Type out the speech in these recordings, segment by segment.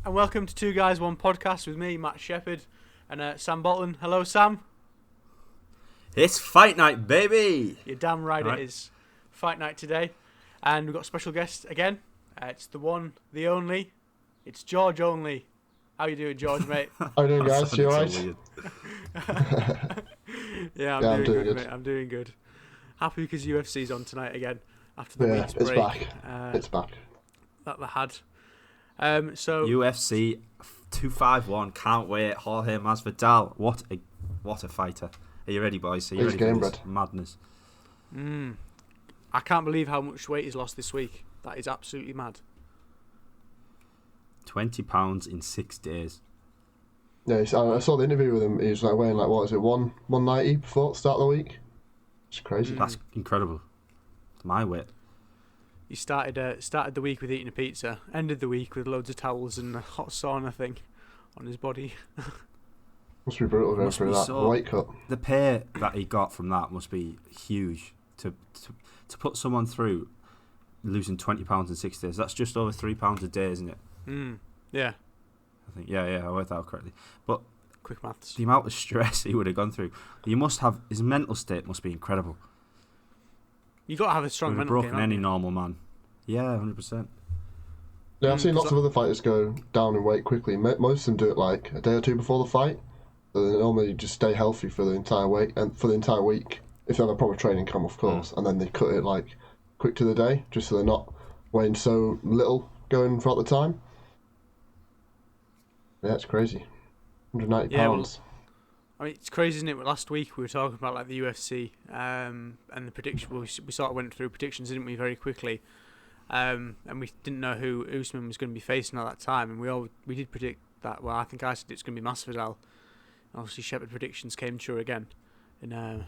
and welcome to Two Guys One Podcast with me, Matt Shepherd, and Sam Bolton. Hello, Sam. It's fight night, baby. You're damn right, All right. It is fight night today, and we've got a special guest again. It's the one, the only. It's George Only. How you doing, George, mate? How you doing, guys? You alright? Yeah, I'm doing good, mate. I'm doing good. Happy because UFC's on tonight again after the week's break. It's back. That they had. So UFC 251. Can't wait. Jorge Masvidal. What a fighter. Are you ready, boys? Are you ready for this madness? I can't believe how much weight he's lost this week. That is absolutely mad. 20 pounds in 6 days. Yeah, I saw the interview with him. He was like weighing 190 before the start of the week. It's crazy. That's incredible. It's my weight. He started the week with eating a pizza, ended the week with loads of towels and a hot sauna thing on his body. Must be brutal going through that weight cut. The pay that he got from that must be huge. To put someone through losing 20 pounds in 6 days, that's just over £3 a day, isn't it? Yeah. I think I worked that out correctly. But quick maths. The amount of stress he would have gone through, his mental state must be incredible. You got to have a strong mental broken any normal man. Yeah, 100%. Yeah, I've seen lots of other fighters go down in weight quickly. Most of them do it like a day or two before the fight. So they normally just stay healthy for the entire week if they have a proper training camp, of course, and then they cut it like quick to the day, just so they're not weighing so little going throughout the time. Yeah, it's crazy. 190 pounds. I mean, it's crazy, isn't it? Last week we were talking about like the UFC and the prediction. We sort of went through predictions, didn't we, very quickly? And we didn't know who Usman was going to be facing at that time, and we did predict that. Well, I think I said it's going to be Masvidal. Obviously, Shepherd predictions came true again, and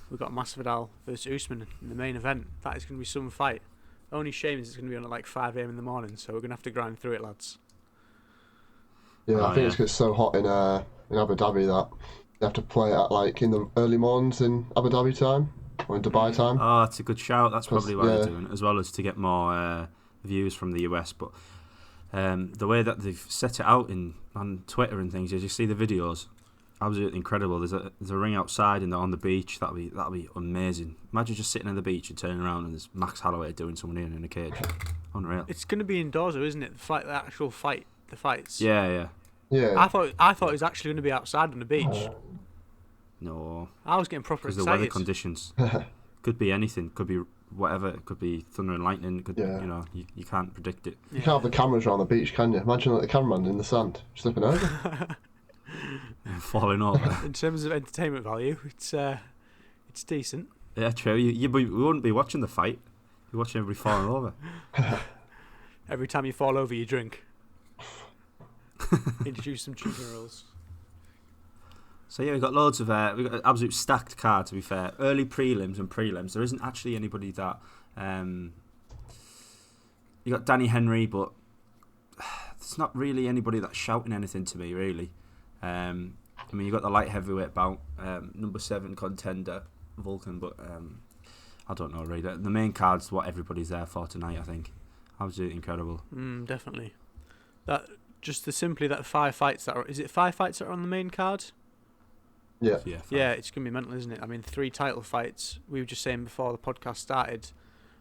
we got Masvidal versus Usman in the main event. That is going to be some fight. The only shame is it's going to be on at like 5 a.m. in the morning, so we're going to have to grind through it, lads. Yeah, I think it's because it's so hot in Abu Dhabi that they have to play at like in the early mornings in Abu Dhabi time or in Dubai time. Oh, that's a good shout. That's probably why they're doing it, as well as to get more views from the US. But the way that they've set it out on Twitter and things, as you see the videos, absolutely incredible. There's a ring outside and they're on the beach. That'll be amazing. Imagine just sitting on the beach and turning around and there's Max Holloway doing someone in a cage. Unreal. It's going to be indoors, though, isn't it? The actual fight. The fights. Yeah. I thought it was actually going to be outside on the beach. No. I was getting proper excited. Because the weather conditions could be anything. Could be whatever. It could be thunder and lightning. You can't predict it. You can't have the cameras around the beach, can you? Imagine like the cameraman in the sand slipping over, falling over. In terms of entertainment value, it's decent. Yeah, true. We wouldn't be watching the fight. You're watching everybody falling over. Every time you fall over, you drink. Introduce some chicken rolls. So yeah, we've got loads of we've got an absolute stacked card, to be fair. Early prelims and prelims. There isn't actually anybody that you got Danny Henry, but there's not really anybody that's shouting anything to me, really. I mean, you got the light heavyweight bout, number 7 contender Vulcan, but I don't know really. The main card's what everybody's there for tonight, I think. Absolutely incredible. Definitely. That 5 fights that are... Is it 5 fights that are on the main card? Yeah. Yeah, it's going to be mental, isn't it? I mean, 3 title fights. We were just saying before the podcast started.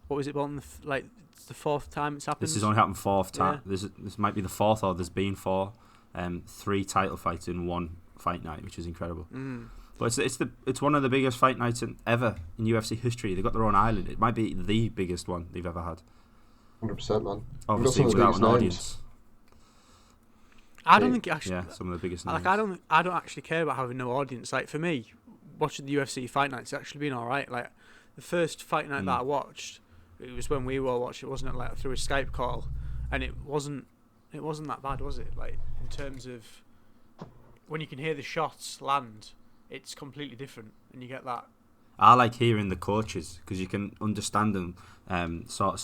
What was it, Bolton? It's the 4th time it's happened? This has only happened 4th time. Yeah. This might be the 4th, or there's been 4. 3 title fights in one fight night, which is incredible. But it's one of the biggest fight nights ever in UFC history. They've got their own island. It might be the biggest one they've ever had. 100%, man. Obviously, without an audience. I don't think it actually. Yeah, some of the biggest names. Like, I don't actually care about having no audience. Like, for me, watching the UFC fight nights, it's actually been all right. Like, the first fight night that I watched, it was when we were watching. It wasn't like through a Skype call, and it wasn't that bad, was it? Like, in terms of when you can hear the shots land, it's completely different, and you get that. I like hearing the coaches because you can understand them, sort of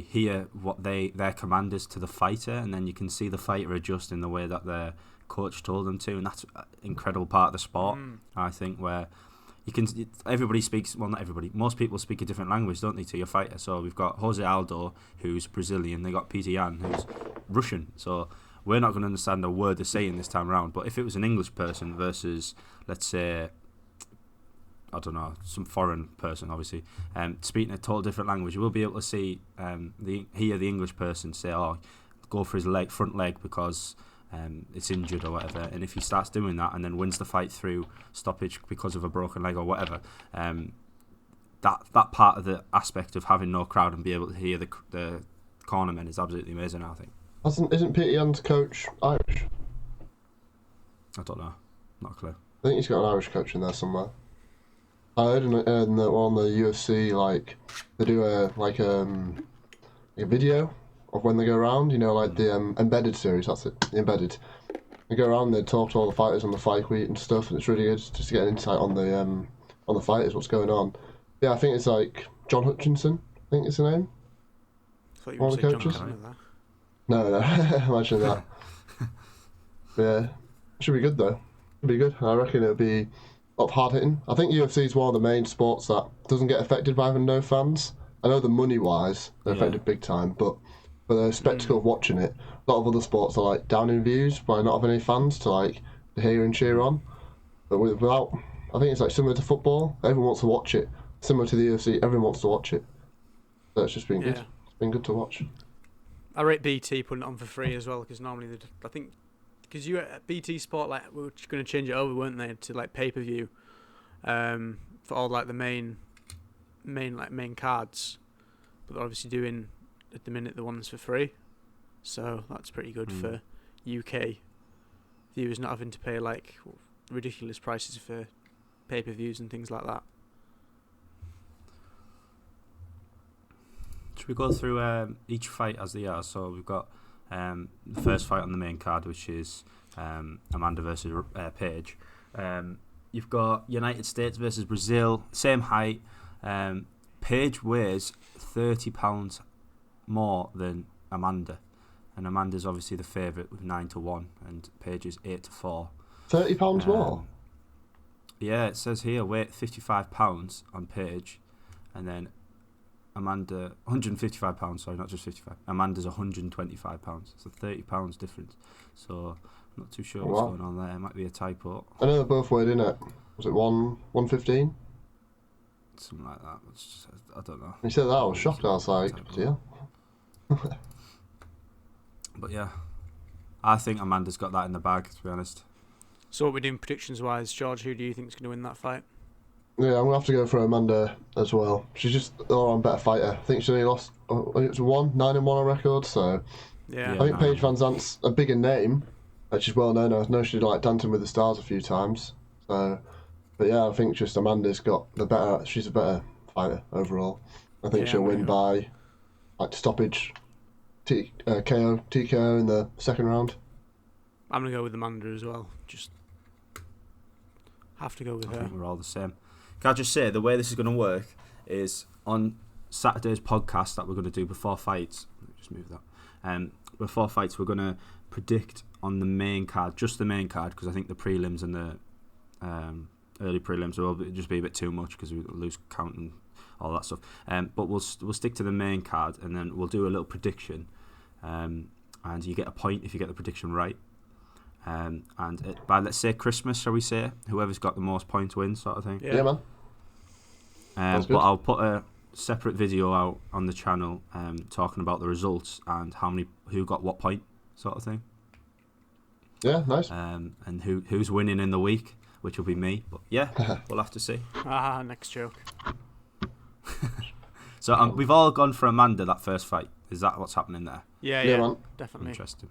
hear what their command is to the fighter, and then you can see the fighter adjust in the way that their coach told them to, and that's an incredible part of the sport. I think, where you can. Everybody speaks. Well, not everybody. Most people speak a different language, don't they, to your fighter? So we've got Jose Aldo, who's Brazilian. They got Peter Yan, who's Russian. So we're not going to understand a word they're saying this time around. But if it was an English person versus, let's say, I don't know, some foreign person, obviously, speaking a total different language, you will be able to see hear the English person say, "Oh, go for his front leg because it's injured or whatever." And if he starts doing that and then wins the fight through stoppage because of a broken leg or whatever, that part of the aspect of having no crowd and be able to hear the cornermen is absolutely amazing, I think. Isn't Peter Yan's coach Irish? I don't know, not a clue. I think he's got an Irish coach in there somewhere. I heard on the UFC, like, they do a video of when they go around, like the Embedded series, that's it, the Embedded. They go around, they talk to all the fighters on the fight week and stuff, and it's really good just to get an insight on the fighters, what's going on. Yeah, I think it's like John Hutchinson, I think it's the name. I thought you were saying John Connor. No, imagine that. Yeah, should be good though. Should be good. I reckon it'll be a lot of hard hitting. I think UFC is one of the main sports that doesn't get affected by having no fans. I know the money wise they're affected big time, but for the spectacle of watching it, a lot of other sports are like down in views by not having any fans to like hear and cheer on. But without, I think it's like similar to football. Everyone wants to watch it. Similar to the UFC, everyone wants to watch it. So it's just been good. It's been good to watch. I rate BT putting it on for free as well, because normally I think because you at BT Sport, like, we were going to change it over, weren't they, to like pay-per-view, for all like the main cards, but they're obviously doing at the minute the ones for free, so that's pretty good for UK viewers not having to pay like ridiculous prices for pay-per-views and things like that. Should we go through each fight as they are? So we've got the first fight on the main card, which is Amanda versus Paige. You've got United States versus Brazil, same height. Paige weighs £30 more than Amanda, and Amanda's obviously the favourite with 9-1, and Paige is 8-4. £30 more. Yeah, it says here weight £55 on Paige, and then Amanda £155. Sorry, not just 55. Amanda's £125. So £30 difference. So I'm not too sure what's going on there. It might be a typo. I know they're both weighed in at, was it 115? Something like that. I don't know. When you said that, I was shocked. I was like, yeah. But yeah, I think Amanda's got that in the bag, to be honest. So what we're doing predictions wise, George, who do you think is going to win that fight? Yeah, I'm going to have to go for Amanda as well. She's just an all-round better fighter. I think she only lost, I think it was 9-1 on record, so... Yeah. I think Paige Van Zandt's a bigger name, and she's well known. I know she did like Dancing with the Stars a few times. So, but yeah, I think just Amanda's got she's a better fighter overall. I think she'll win by like stoppage, TKO in the second round. I'm going to go with Amanda as well. Just have to go with her. I think we're all the same. Can I just say, the way this is going to work is on Saturday's podcast that we're going to do before fights. Let me just move that. Before fights, we're going to predict on the main card, just the main card, because I think the prelims and the early prelims will just be a bit too much because we lose count and all that stuff. But we'll stick to the main card, and then we'll do a little prediction, and you get a point if you get the prediction right. And by, let's say, Christmas, shall we say, whoever's got the most points wins, sort of thing. Yeah, man. But I'll put a separate video out on the channel talking about the results and who got what point, sort of thing. Yeah, nice. And who's winning in the week, which will be me. But yeah, we'll have to see. Next joke. So we've all gone for Amanda, that first fight. Is that what's happening there? Yeah, man. Definitely. Interesting.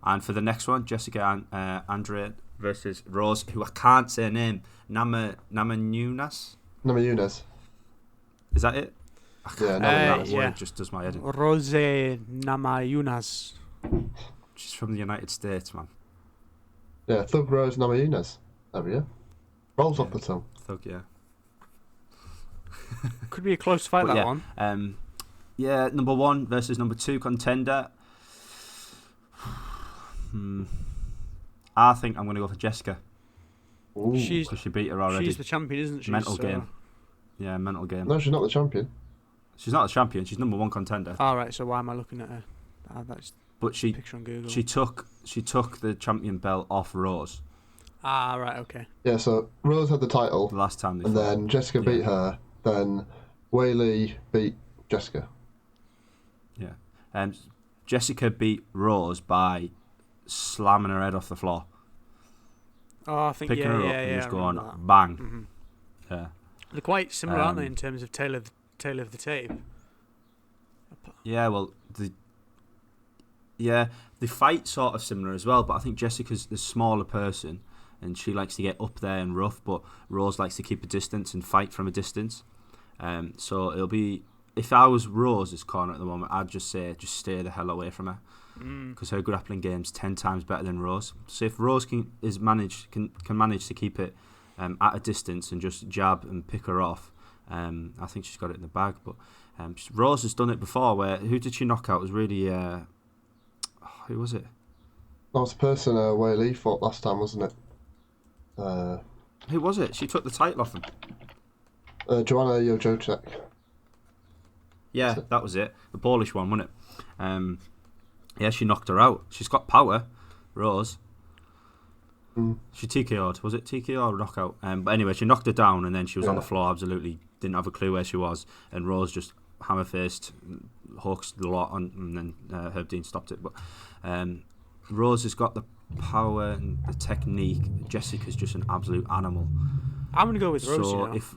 And for the next one, Jessica Andrade versus Rose, who I can't say her name, Namajunas. Is that it? Yeah, that word just does my head in. Rose Namajunas. She's from the United States, man. Yeah, Thug Rose Namajunas. There we go. Rolls off the tongue. Thug, yeah. Could be a close fight, but that yeah, one. Yeah, number 1 versus number 2 contender. I think I'm going to go for Jessica. Ooh. She's she beat her already. She's the champion, isn't she? Mental game. Yeah, mental game. No, she's not the champion. She's not the champion. She's number 1 contender. All right. So why am I looking at her? That's But a picture on Google. she took the champion belt off Rose. Right. Okay. Yeah, so Rose had the title, The last time they and fought. then Jessica beat her. Then Whaley beat Jessica. Yeah. Jessica beat Rose by slamming her head off the floor. Oh, I think Picking her up yeah, and just I going remember that. bang. Mm-hmm. Yeah. They're quite similar, aren't they, in terms of tail of the tape? Yeah, well, the fight sort of similar as well, but I think Jessica's the smaller person, and she likes to get up there and rough, but Rose likes to keep a distance and fight from a distance. So it'll be, if I was Rose's corner at the moment, I'd just say just stay the hell away from her, because her grappling game's 10 times better than Rose. So if Rose can manage to keep it at a distance and just jab and pick her off, I think she's got it in the bag. But Rose has done it before. Where who did she knock out? It was really who was it? That was the person Whaley fought last time, wasn't it? Who was it? She took the title off him. Joanna Jędrzejczyk. Yeah, that was it. The Polish one, wasn't it? Yeah, she knocked her out. She's got power, Rose. She TKO'd. Was it TKO or knockout? But anyway, she knocked her down, and then she was on the floor, absolutely didn't have a clue where she was, and Rose just hammer-faced, hooks the lot on, and then Herb Dean stopped it. But Rose has got the power and the technique. Jessica's just an absolute animal. I'm going to go with Rose, So if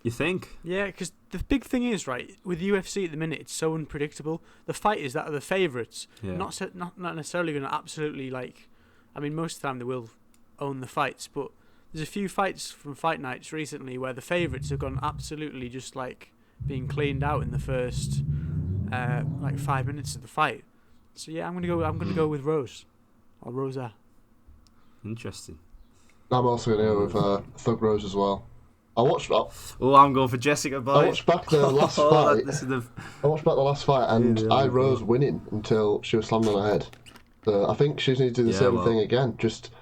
you think... Yeah, because the big thing is, right, with UFC at the minute, it's so unpredictable. The fighters that are the favourites, not necessarily going to absolutely, like... I mean, most of the time they will own the fights, but there's a few fights from fight nights recently where the favourites have gone absolutely just, like, being cleaned out in the first, 5 minutes of the fight. So, yeah, I'm gonna go with Rose. Or Rosa. Interesting. I'm also going to go with Thug Rose as well. I watched I'm going for Jessica, boy. I watched back the last fight. I watched back the last fight, and I Rose winning until she was slammed on her head. So I think she needs to do the same thing again. Just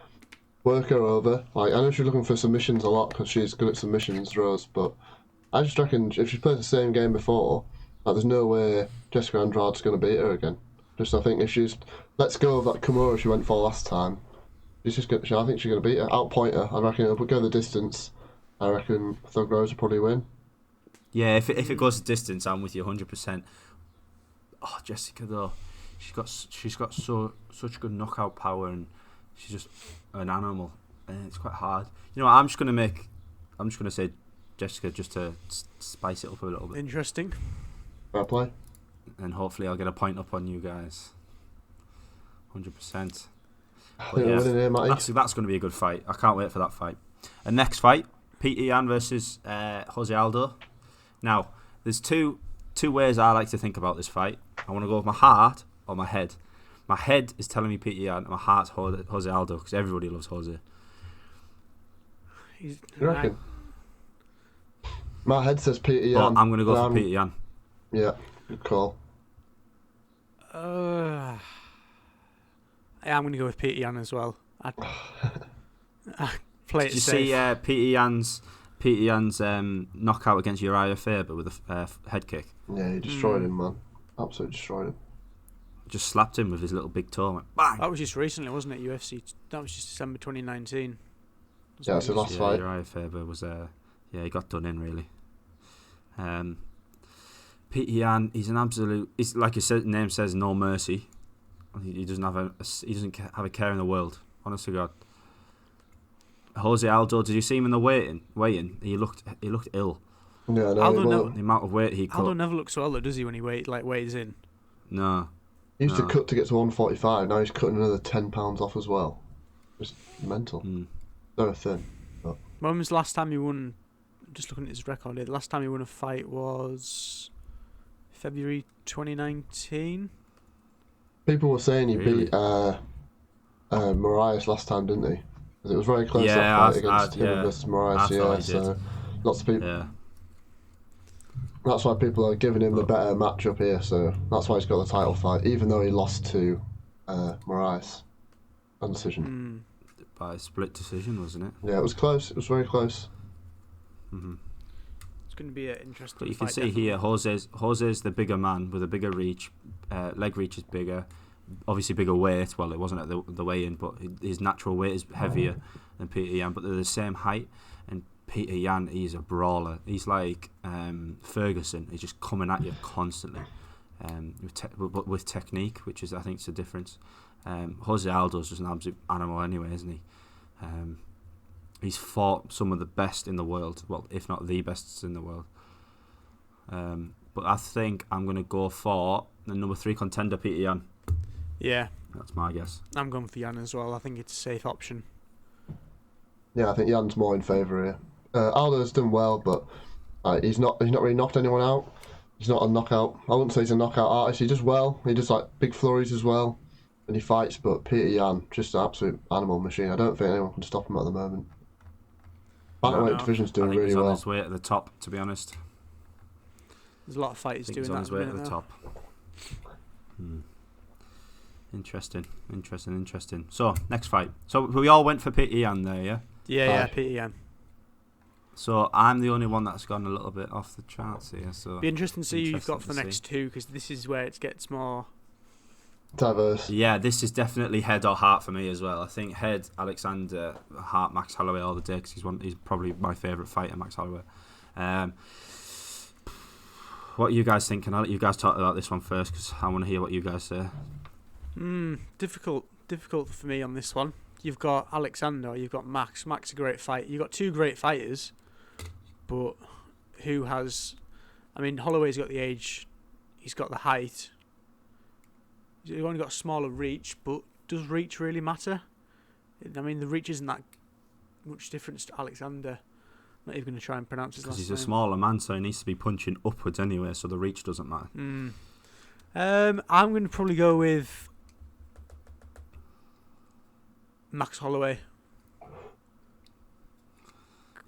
work her over. Like, I know she's looking for submissions a lot because she's good at submissions, Rose. But I just reckon if she's played the same game before, like, there's no way Jessica Andrade's going to beat her again. Just I think if she's lets go of that Kimura she went for last time, I think she's going to beat her, outpoint her. I reckon it'll go the distance. I reckon Thug Rose will probably win. Yeah, if it goes the distance, I'm with you 100%. Oh, Jessica though, she's got such good knockout power, and she's just an animal. And it's quite hard. You know what, I'm just gonna say Jessica just to spice it up a little bit. Interesting. Fair play. And hopefully I'll get a point up on you guys. 100%. But yeah, winning here, Matty. That's going to be a good fight. I can't wait for that fight. And next fight, Peter Yan versus Jose Aldo. Now, there's two ways I like to think about this fight. I want to go with my heart or my head. My head is telling me Peter Yan, and my heart's Jose Aldo, because everybody loves Jose. You reckon? My head says Peter Yan. I'm going to go for Peter Yan. Yeah, good call. I'm going to go with Peter Yan as well. Play it Did you safe. see Peter Yan's knockout against Uriah Faber with a head kick? Yeah, he destroyed him, man. Absolutely destroyed him. Just slapped him with his little big toe. Went, bang! That was just recently, wasn't it? UFC. That was just December 2019. Yeah, it's the last fight. Uriah Faber was he got done in really. Peter Yan, he's an absolute. He's like his name says, no mercy. He doesn't have a care in the world. Honest to God. Jose Aldo, did you see him in the weigh-in? He looked ill. Yeah, no, the amount of weight he cut. Aldo never looks so well, though, does he, when he weighs in? No. He used to cut to get to 145. Now he's cutting another 10 pounds off as well. Just mental. So thin. But... When was the last time he won? Just looking at his record here. The last time he won a fight was February 2019. People were saying he beat Moraes last time, didn't he? Because it was very close, that fight against him versus Moraes. Yeah, so lots of people. Yeah. That's why people are giving him the better matchup here. So that's why he's got the title fight, even though he lost to Moraes on decision. by split decision, wasn't it? Yeah, it was close. It was very close. Mm-hmm. It's going to be an interesting But you fight, can see definitely. here, Jose's the bigger man with a bigger reach. Leg reach is bigger. Obviously bigger weight. Well, it wasn't at the weigh-in, but his natural weight is heavier than Peter Yan. But they're the same height. And Peter Yan, he's a brawler. He's like Ferguson. He's just coming at you constantly, but with technique, which is, I think, it's a difference. Jose Aldo's just an absolute animal anyway, isn't he? He's fought some of the best in the world. Well, if not the best in the world. But I think I'm going to go for the number 3 contender, Peter Yan. Yeah. That's my guess. I'm going for Yan as well. I think it's a safe option. Yeah, I think Jan's more in favour here. Aldo's done well, but he's not really knocked anyone out. He's not a knockout. I wouldn't say he's a knockout artist. He does well. He does like big flurries as well, and he fights. But Peter Yan, just an absolute animal machine. I don't think anyone can stop him at the moment. Bantamweight division's doing really well. He's on his way to the top, to be honest. There's a lot of fighters doing he's on that. his way to the top. Interesting. So, next fight. So, we all went for Peter Yan there, yeah? Yeah, Peter Yan. So, I'm the only one that's gone a little bit off the charts here. So, be interesting to see who you've got for the next two, because this is where it gets more diverse. Yeah, this is definitely head or heart for me as well. I think head, Alexander, heart, Max Holloway all the day, because he's probably my favourite fighter, Max Holloway. What are you guys thinking? I'll let you guys talk about this one first, because I want to hear what you guys say. Difficult for me on this one. You've got Alexander, you've got Max. Max, a great fight. You've got two great fighters, but who has... I mean, Holloway's got the age, he's got the height. He's only got a smaller reach, but does reach really matter? I mean, the reach isn't that much difference to Alexander. I'm not even going to try and pronounce his last name. Because he's a smaller man, so he needs to be punching upwards anyway, so the reach doesn't matter. I'm going to probably go with Max Holloway.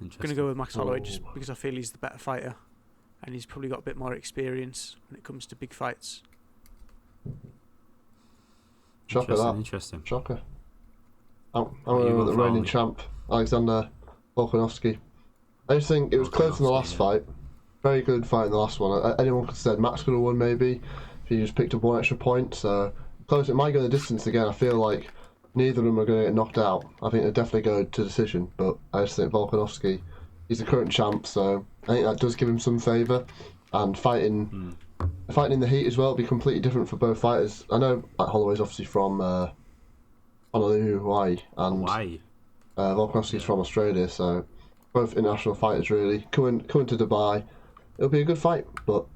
I'm going to go with Max Holloway just because I feel he's the better fighter, and he's probably got a bit more experience when it comes to big fights. Interesting. Shocker. I'm going with the reigning champ, Alexander Volkanovski. I just think it was close in the last fight. Very good fight in the last one. Anyone could have said Max could have won maybe if he just picked up one extra point. So close. It might go the distance again. I feel like neither of them are going to get knocked out. I think they definitely go to decision. But I just think Volkanovski, he's the current champ, so I think that does give him some favour. And fighting in the heat as well will be completely different for both fighters. I know Holloway's obviously from Honolulu, Hawaii, and Volkanovski's from Australia, so both international fighters really coming to Dubai. It'll be a good fight, but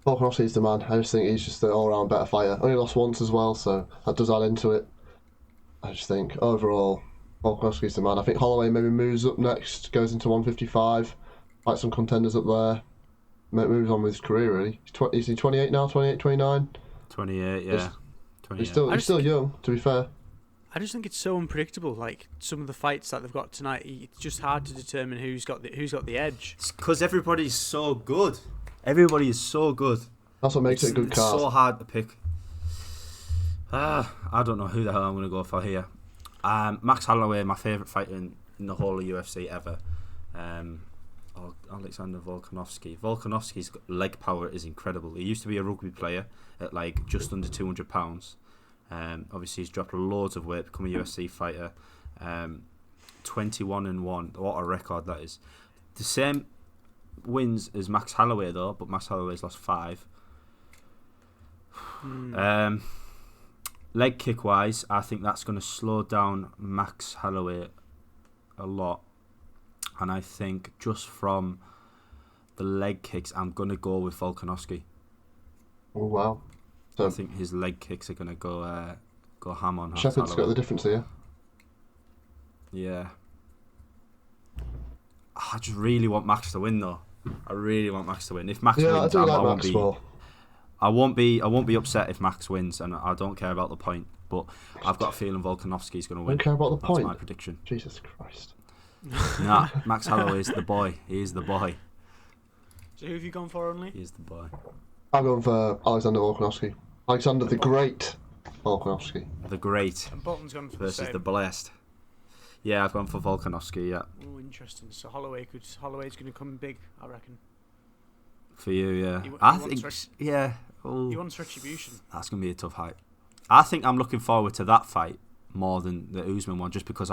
Volkanovski's the man. I just think he's just the all-round better fighter. Only lost once as well, so that does add into it. I just think overall Volkanovski's the man. I think Holloway maybe moves up next, goes into 155, fights some contenders up there, moves on with his career really. Is he 28 now? 28, 29? 28, yeah. 28. He's still young, to be fair. I just think it's so unpredictable. Like some of the fights that they've got tonight, it's just hard to determine who's got the edge. It's because everybody's so good. Everybody is so good. That's what makes it a good card. It's so hard to pick. I don't know who the hell I'm going to go for here. Max Holloway, my favourite fighter in the whole of UFC ever. Alexander Volkanovski. Volkanovski's leg power is incredible. He used to be a rugby player at like just under £200. Obviously he's dropped loads of weight, become a UFC fighter. 21-1. What a record that is. The same wins as Max Holloway though, but Max Holloway's lost 5. Leg kick wise, I think that's going to slow down Max Holloway a lot. And I think just from the leg kicks, I'm going to go with Volkanovski. Oh, wow. So I think his leg kicks are going to go ham on Shepard's got the difference here. Yeah. I just really want Max to win, though. I really want Max to win. If Max wins, I won't be upset if Max wins, and I don't care about the point. But I've got a feeling Volkanovski's going to win. Don't care about the point? That's my prediction. Jesus Christ. Nah, Max Holloway is the boy. He is the boy. So who have you gone for only? He is the boy. I'm going for Alexander Volkanovski. Alexander the Great Volkanovski. The Great And Bolton's gone for versus the the Blessed. Yeah, I've gone for Volkanovski. Yeah. Oh, interesting. So Holloway's going to come big, I reckon. For you, yeah. He I wants think, yeah. Oh, He wants retribution. that's going to be a tough fight. I think I'm looking forward to that fight more than the Usman one, just because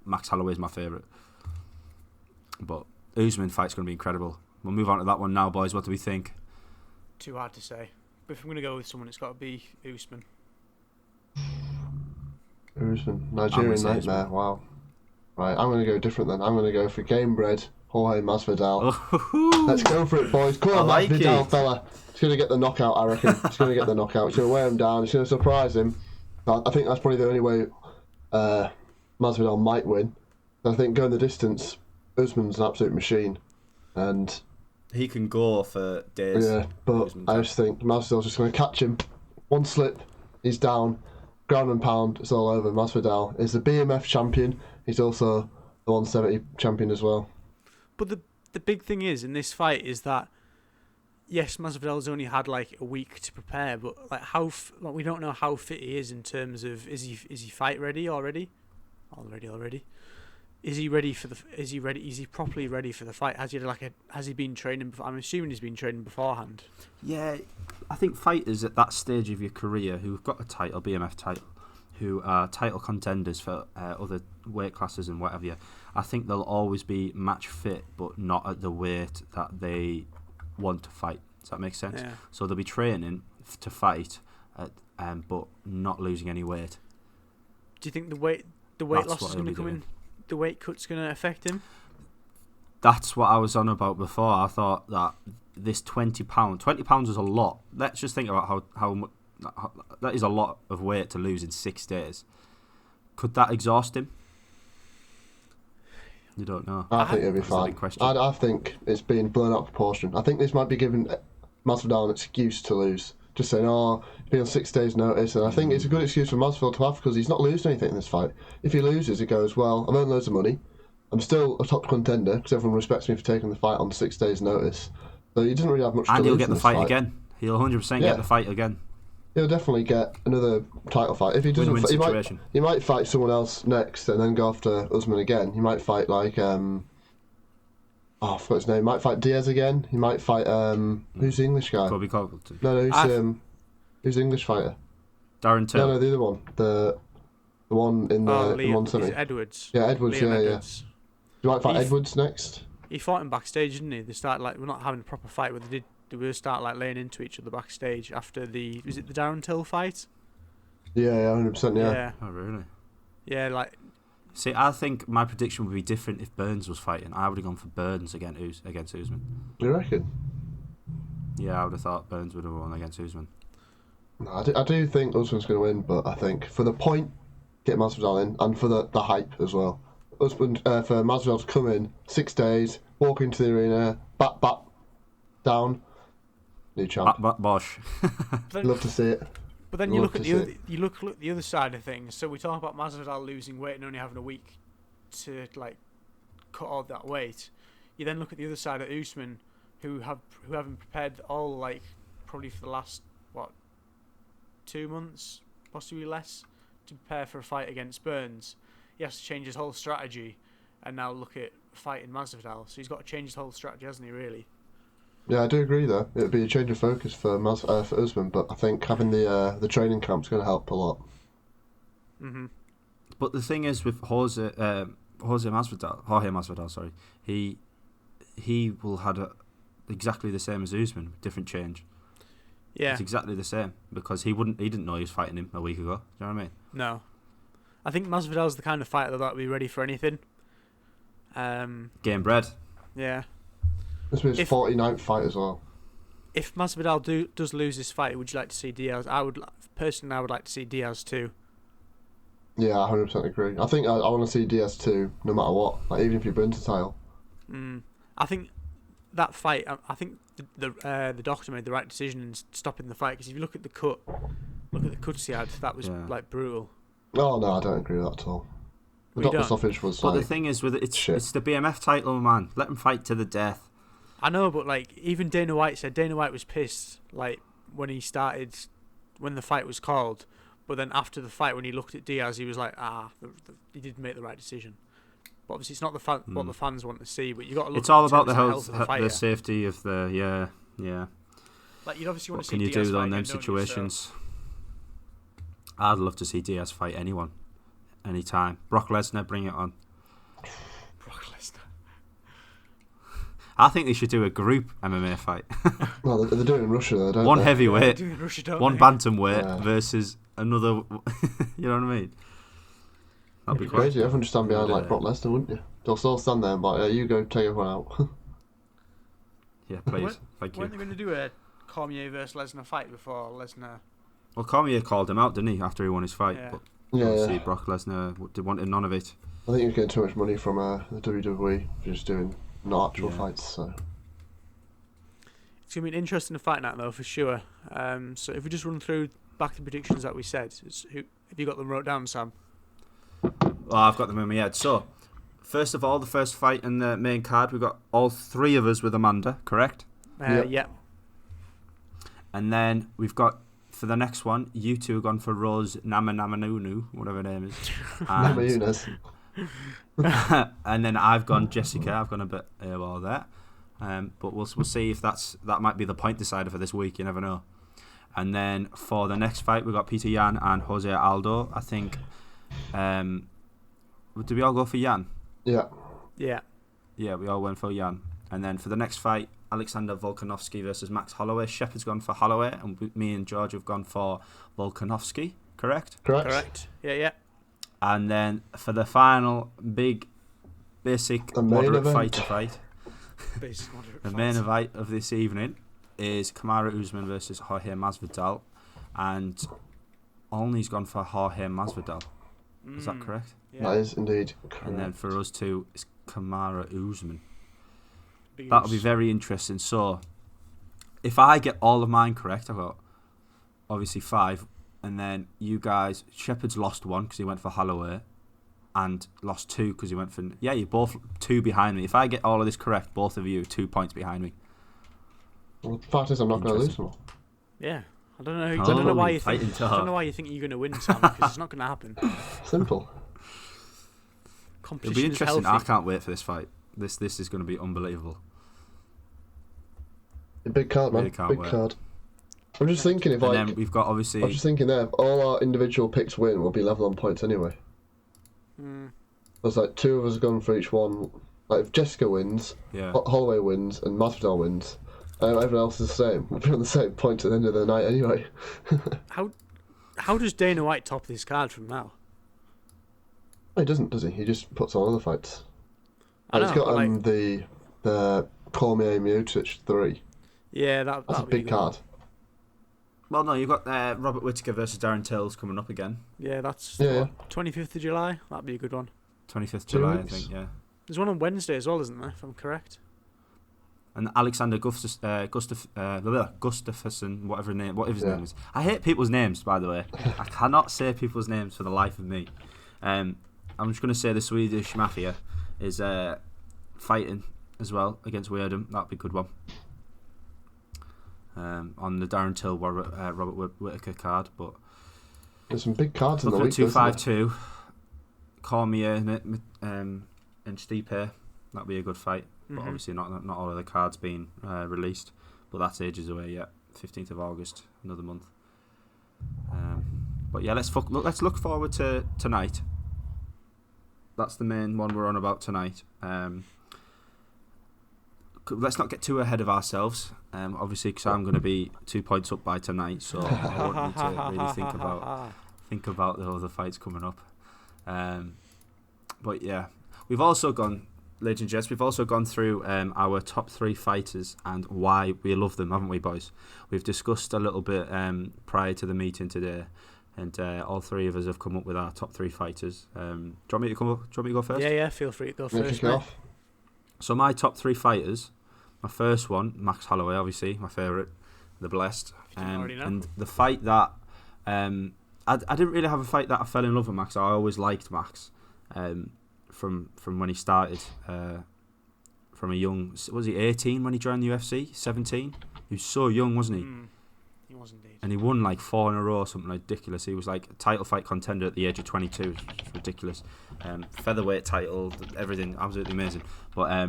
Max Holloway's my favourite. But Usman fight's going to be incredible. We'll move on to that one now, boys. What do we think? Too hard to say. But if I'm going to go with someone, it's got to be Usman. Usman, Nigerian nightmare. Usman. Wow. Right, I'm going to go different then. I'm going to go for game bred Jorge Masvidal. Let's go for it, boys. Come on, Masvidal, fella. He's going to get the knockout, I reckon. He's going to get the knockout. He's going to wear him down. He's going to surprise him. I think that's probably the only way Masvidal might win. I think going the distance, Usman's an absolute machine. And he can go for days. Yeah, but I just think Masvidal's just going to catch him. One slip, he's down. Ground and pound, it's all over. Masvidal is the BMF champion. He's also the 170 champion as well. But the big thing is in this fight is that yes, Masvidal's only had like a week to prepare, but like we don't know how fit he is in terms of is he fight ready already? Already. Is he ready for is he properly ready for the fight? Has he been training before? I'm assuming he's been training beforehand. Yeah, I think fighters at that stage of your career who've got a title, BMF title, who are title contenders for other weight classes and whatever, I think they'll always be match fit, but not at the weight that they want to fight. Does that make sense? Yeah. So they'll be training to fight, but not losing any weight. Do you think the weight loss is going to come in? The weight cut's going to affect him? That's what I was on about before. I thought that this £20 is a lot. Let's just think about how much that is a lot of weight to lose in 6 days. Could that exhaust him? You don't know. I think it'll be fine. I think it's being blown out of proportion. I think this might be giving Masvidal an excuse to lose. Just saying, he's been on 6 days' notice, and I think it's a good excuse for Masvidal to have because he's not losing anything in this fight. If he loses, he goes, well, I've earned loads of money. I'm still a top contender because everyone respects me for taking the fight on 6 days' notice. So he doesn't really have much to lose. And he'll get the fight again. He'll 100% get the fight again. He'll definitely get another title fight. If he doesn't, he might fight someone else next and then go after Usman again. He might fight like I forgot his name. He might fight Diaz again. He might fight who's the English guy? Colby Covington. No, who's the English fighter? Darren Till. No, the other one. The one in the 170. Edwards. Yeah, Edwards. Liam yeah. Edwards. You might fight Edwards next. He fought him backstage, didn't he? They started like we're not having a proper fight, but they will start like laying into each other backstage after was it the Darren Till fight? Yeah, 100%. Yeah. Oh really? Yeah, like. See, I think my prediction would be different if Burns was fighting. I would have gone for Burns against Usman. You reckon? Yeah, I would have thought Burns would have won against Usman. No, I do think Usman's going to win, but I think for the point, get Masvidal in, and for the hype as well. For Masvidal to come in 6 days, walk into the arena, bat, down, new champ. Bosh. Love to see it. But then you look at the other side of things. So we talk about Masvidal losing weight and only having a week to like cut all that weight. You then look at the other side of Usman, who haven't prepared all like probably for the last 2 months, possibly less, to prepare for a fight against Burns. He has to change his whole strategy, and now look at fighting Masvidal. So he's got to change his whole strategy, hasn't he? Really. Yeah, I do agree though. It would be a change of focus for Usman, but I think having the training camp's going to help a lot. Mm-hmm. But the thing is with Jorge Masvidal, sorry, he will have exactly the same as Usman, different change. Yeah, it's exactly the same because he didn't know he was fighting him a week ago. Do you know what I mean? No, I think Masvidal's the kind of fighter that will be ready for anything. Game bred. Yeah. This was his 49th fight as well. If Masvidal does lose this fight, would you like to see Diaz? I would like to see Diaz too. Yeah, I 100% agree. I think I want to see Diaz too, no matter what. Like even if he wins the title. I think that fight. I think the doctor made the right decision in stopping the fight because if you look at the cuts he had, that was like brutal. Oh no, I don't agree with that at all. The Dr. Stoppage was. But the thing is, with it's the BMF title, man. Let him fight to the death. I know, but like even Dana White said Dana White was pissed like when the fight was called, but then after the fight when he looked at Diaz he was like he did make the right decision. But obviously, it's not what the fans want to see. But you got to look. It's all about the health of the health, fighter. the safety of the yeah. Like you'd obviously want What to see. can you Diaz do fight on them again, don't you? situations? I'd love to see Diaz fight anyone, anytime. Brock Lesnar, bring it on. Brock Lesnar. I think they should do a group MMA fight. Well, they're doing it in Russia, though, don't One they? heavyweight, Doing Russia, don't one they? bantamweight versus another. You know what I mean? That'd be Crazy. Everyone just stand behind like Yeah. Brock Lesnar, wouldn't you? They'll still stand there and like, yeah, you go take everyone out. Yeah, please. Thank you. Weren't they going to do a Cormier versus Lesnar fight before Lesnar? Well, Cormier called him out, didn't he, after he won his fight? Yeah. But Yeah, obviously, yeah. Brock Lesnar wanted none of it. I think you're getting too much money from the WWE for just doing not actual Yeah. fights. So It's going to be an interesting fight night, though, for sure. So if we just run through back the predictions that we said, have you got them wrote down, Sam? Well, I've got them in my head. So, first of all, the first fight in the main card, we've got all three of us with Amanda, correct? Yeah. And then we've got, for the next one, you two have gone for Rose Namamanunu, whatever her name is. Never Eunice. And then I've gone Jessica. I've gone a bit AWOL there. But we'll see if that might be the point decider for this week. You never know. And then for the next fight, we've got Peter Yan and Jose Aldo. I think. Did we all go for Yan? Yeah. Yeah. Yeah, we all went for Yan. And then for the next fight, Alexander Volkanovski versus Max Holloway. Shepard's gone for Holloway, and me and George have gone for Volkanovski. Correct? Correct. Yeah. And then for the final big, basic, The main moderate event. fighter fight, Basic moderate the fight. main event of this evening is Kamaru Usman versus Jorge Masvidal, and Olney's gone for Jorge Masvidal. Is that correct? Yeah. That is indeed correct. And then for us two, it's Kamaru Usman. Big That'll be news. very interesting. So, if I get all of mine correct, I've got obviously 5, and then you guys, Shepard's lost 1 because he went for Holloway, and lost 2 because he went for... Yeah, you're both 2 behind me. If I get all of this correct, both of you 2 points behind me. Well, the fact is, I'm not going to lose them all. Yeah. I don't know. Oh, I don't know why you're you think. fighting I don't know tough. why you think you're going to win, Sam. Because it's not going to happen. Simple. It'll Competition be is interesting. healthy. I can't wait for this fight. This is going to be unbelievable. A big card, man. Really can't Big wait. card. I'm just thinking if And like then we've got obviously... I'm just thinking there, if all our individual picks win, we'll be level on points anyway. There's like 2 of us have gone for each one. Like if Jessica wins, Yeah. Holloway wins, and Masvidal wins, everyone else is the same. We'll be on the same points at the end of the night anyway. How does Dana White top this card from now? He doesn't, does he? He just puts on other fights. I And know, he's got but, like, the Cormier Miocic 3. yeah, That's a that'd be big good. card. Well, no, you've got Robert Whittaker versus Darren Tills coming up again. Yeah, that's Yeah, 25th of July. That'd be a good one. 25th 2 July, I weeks. think, yeah. There's one on Wednesday as well, isn't there? If I'm correct. And Alexander Gustafsson, whatever his Yeah. name is. I hate people's names, by the way. I cannot say people's names for the life of me. I'm just going to say the Swedish Mafia is fighting as well against Weirden. That'd be a good one. On the Darren Till Robert Whittaker card, but There's some big cards in the looking week. at isn't there? 252, Cormier and Stipe. That'd be a good fight. But obviously not all of the cards being released. But that's ages away yet. 15th of August, another month. But yeah, let's look forward to tonight. That's the main one we're on about tonight. Let's not get too ahead of ourselves. Obviously, because I'm going to be 2 points up by tonight, so I won't need to really think about the other fights coming up. But yeah, we've also gone, ladies and gents, we've also gone through our top 3 fighters and why we love them, haven't we, boys? We've discussed a little bit prior to the meeting today, and all 3 of us have come up with our top 3 fighters. Do you want me to go first? Yeah. Feel free to go Yeah, first. kick it Mate. off. So my top 3 fighters, my first one, Max Holloway, obviously, my favourite, the Blessed. already know. And the fight that... I didn't really have a fight that I fell in love with Max. I always liked Max from when he started. From a young... Was he 18 when he joined the UFC? 17? He was so young, wasn't he? He was indeed. And he won like 4 in a row, something ridiculous. He was like a title fight contender at the age of 22. It's ridiculous. Featherweight title, everything, absolutely amazing. But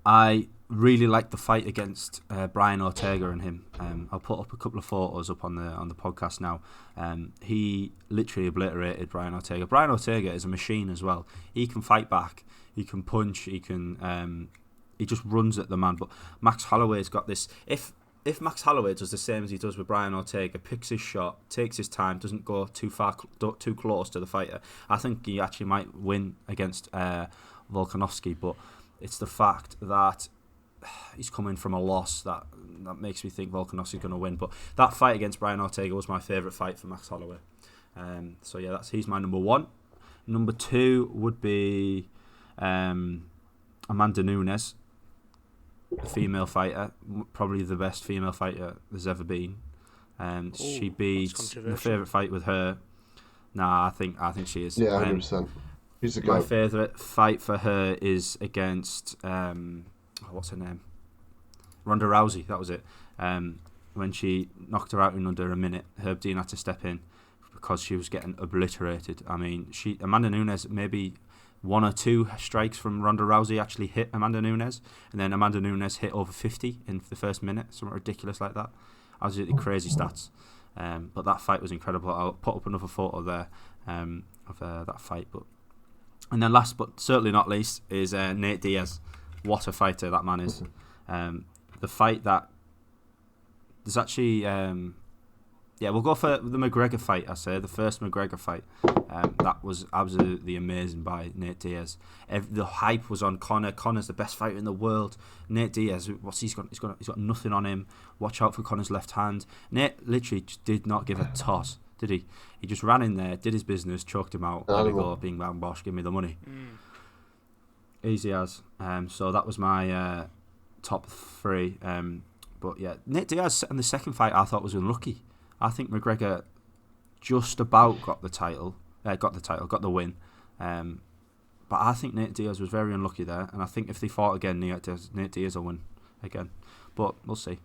I really liked the fight against Brian Ortega and him. I'll put up a couple of photos up on the podcast now. He literally obliterated Brian Ortega. Brian Ortega is a machine as well. He can fight back. He can punch. He can. He just runs at the man. But Max Holloway's got this. If Max Holloway does the same as he does with Brian Ortega, picks his shot, takes his time, doesn't go too close to the fighter, I think he actually might win against Volkanovski. But it's the fact that he's coming from a loss that makes me think Volkanovski's going to win. But that fight against Brian Ortega was my favourite fight for Max Holloway. So yeah, he's my number 1. Number 2 would be Amanda Nunes, a female fighter, probably the best female fighter there's ever been. She beat the favourite fight with her. Nah, I think she is. Yeah, 100%. She's a goat. My favourite fight for her is against what's her name? Ronda Rousey. That was it. When she knocked her out in under a minute, Herb Dean had to step in because she was getting obliterated. I mean, Amanda Nunes, maybe 1 or 2 strikes from Ronda Rousey actually hit Amanda Nunes, and then Amanda Nunes hit over 50 in the first minute, something ridiculous like that. Absolutely crazy stats. But that fight was incredible. I'll put up another photo there of that fight. And then last but certainly not least is Nate Diaz. What a fighter that man is. The fight that there's actually we'll go for the McGregor fight. I say the first McGregor fight. That was absolutely amazing by Nate Diaz. The hype was on Conor. Conor's the best fighter in the world. Nate Diaz, he's got nothing on him. Watch out for Conor's left hand. Nate literally just did not give a toss, did he? He just ran in there, did his business, choked him out. There we go, bing bang bosh, give me the money. Easy as. So that was my top 3. But yeah, Nate Diaz in the second fight I thought was unlucky. I think McGregor just about got the win. But I think Nate Diaz was very unlucky there, and I think if they fought again, Nate Diaz will win again. But we'll see.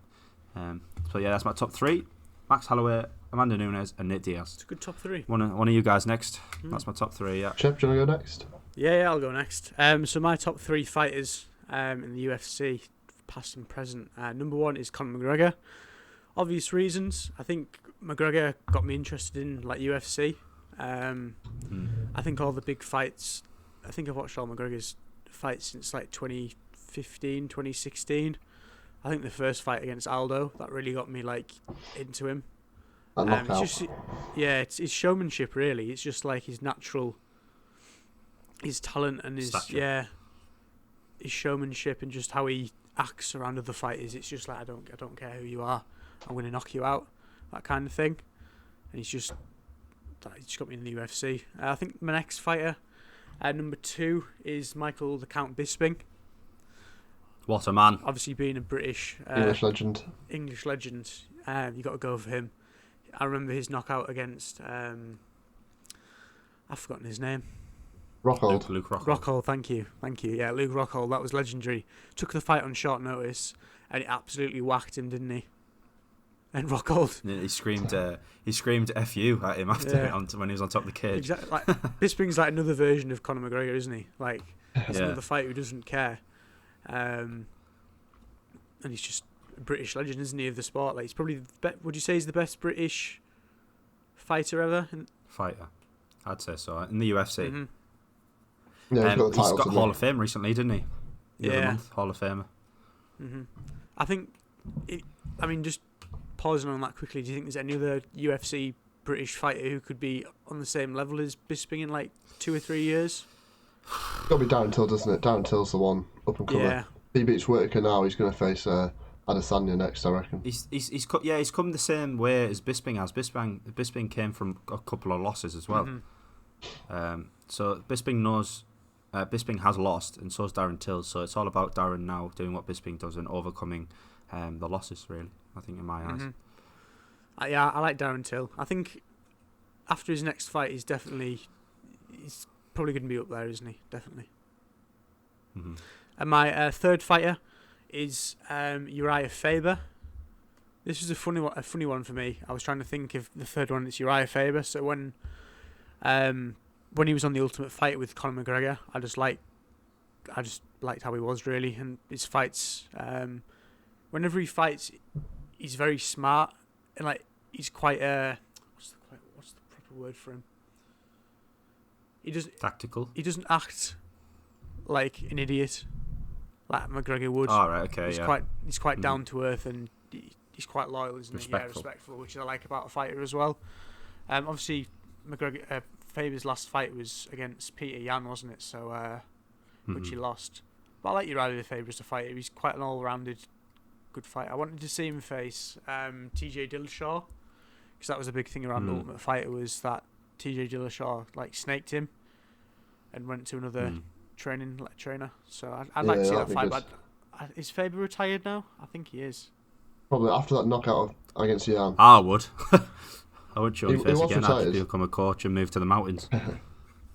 So yeah, that's my top 3: Max Holloway, Amanda Nunes, and Nate Diaz. It's a good top 3. One of you guys next. That's my top 3. Yeah. Chip, do you want to go next? Yeah, I'll go next. So my top 3 fighters in the UFC, past and present. Number 1 is Conor McGregor. Obvious reasons. I think McGregor got me interested in UFC. I think all the big fights. I think I've watched all McGregor's fights since 2015, 2016. I think the first fight against Aldo that really got me into him. It's just, it's his showmanship really. It's just his natural, his talent and his his showmanship and just how he acts around other fighters. It's just I don't care who you are, I'm going to knock you out, that kind of thing. And he just got me in the UFC. I think my next fighter, number 2, is Michael the Count Bisping. What a man! Obviously, being a British English legend, you got to go for him. I remember his knockout against I've forgotten his name. Rockhold. Luke Rockhold. Rockhold, thank you. Yeah, Luke Rockhold. That was legendary. Took the fight on short notice, and he absolutely whacked him, didn't he? And Rockhold. Yeah, he screamed "F you" at him after when he was on top of the cage. Exactly. Bisping's another version of Conor McGregor, isn't he? He's another fighter who doesn't care. And he's just a British legend, isn't he, of the sport? He's probably would you say he's the best British fighter ever? Fighter, I'd say so. In the UFC. Mm-hmm. Yeah, he's got Hall of Fame recently, didn't he? The other month, Hall of Famer. Mm-hmm. I think. Just pausing on that quickly. Do you think there's any other UFC British fighter who could be on the same level as Bisping in 2 or 3 years? Got to be Darren Till, doesn't it? Darren Till's the one up and coming. Yeah. If he beats Whittaker now, he's going to face Adesanya next, I reckon. He's come the same way as Bisping has. Bisping came from a couple of losses as well. Mm-hmm. So Bisping knows. Bisping has lost, and so has Darren Till. So it's all about Darren now doing what Bisping does and overcoming the losses. Really, I think in my eyes. Mm-hmm. I like Darren Till. I think after his next fight, he's probably going to be up there, isn't he? Definitely. Mm-hmm. And my third fighter is Uriah Faber. This was a funny one for me. I was trying to think of the third one. It's Uriah Faber. So when he was on the Ultimate Fighter with Conor McGregor, I just liked how he was really, and his fights. Whenever he fights, he's very smart and like he's quite what's the proper word for him? Tactical. He doesn't act like an idiot, like McGregor would. Oh, right, okay, He's quite down to earth, and he's quite loyal, isn't he? Yeah, respectful, which I like about a fighter as well. Obviously, McGregor Faber's last fight was against Peter Yan, wasn't it? So, which he lost. But I like Uriah Faber as a fighter. He's quite an all-rounded good fighter. I wanted to see him face TJ Dillashaw, because that was a big thing around Ultimate Fighter, was that TJ Dillashaw like snaked him and went to another trainer. So I'd like to see that fight. But is Faber retired now? I think he is. Probably after that knockout against Yan. I would. I would show him face again. Retired. I'd become a coach and move to the mountains.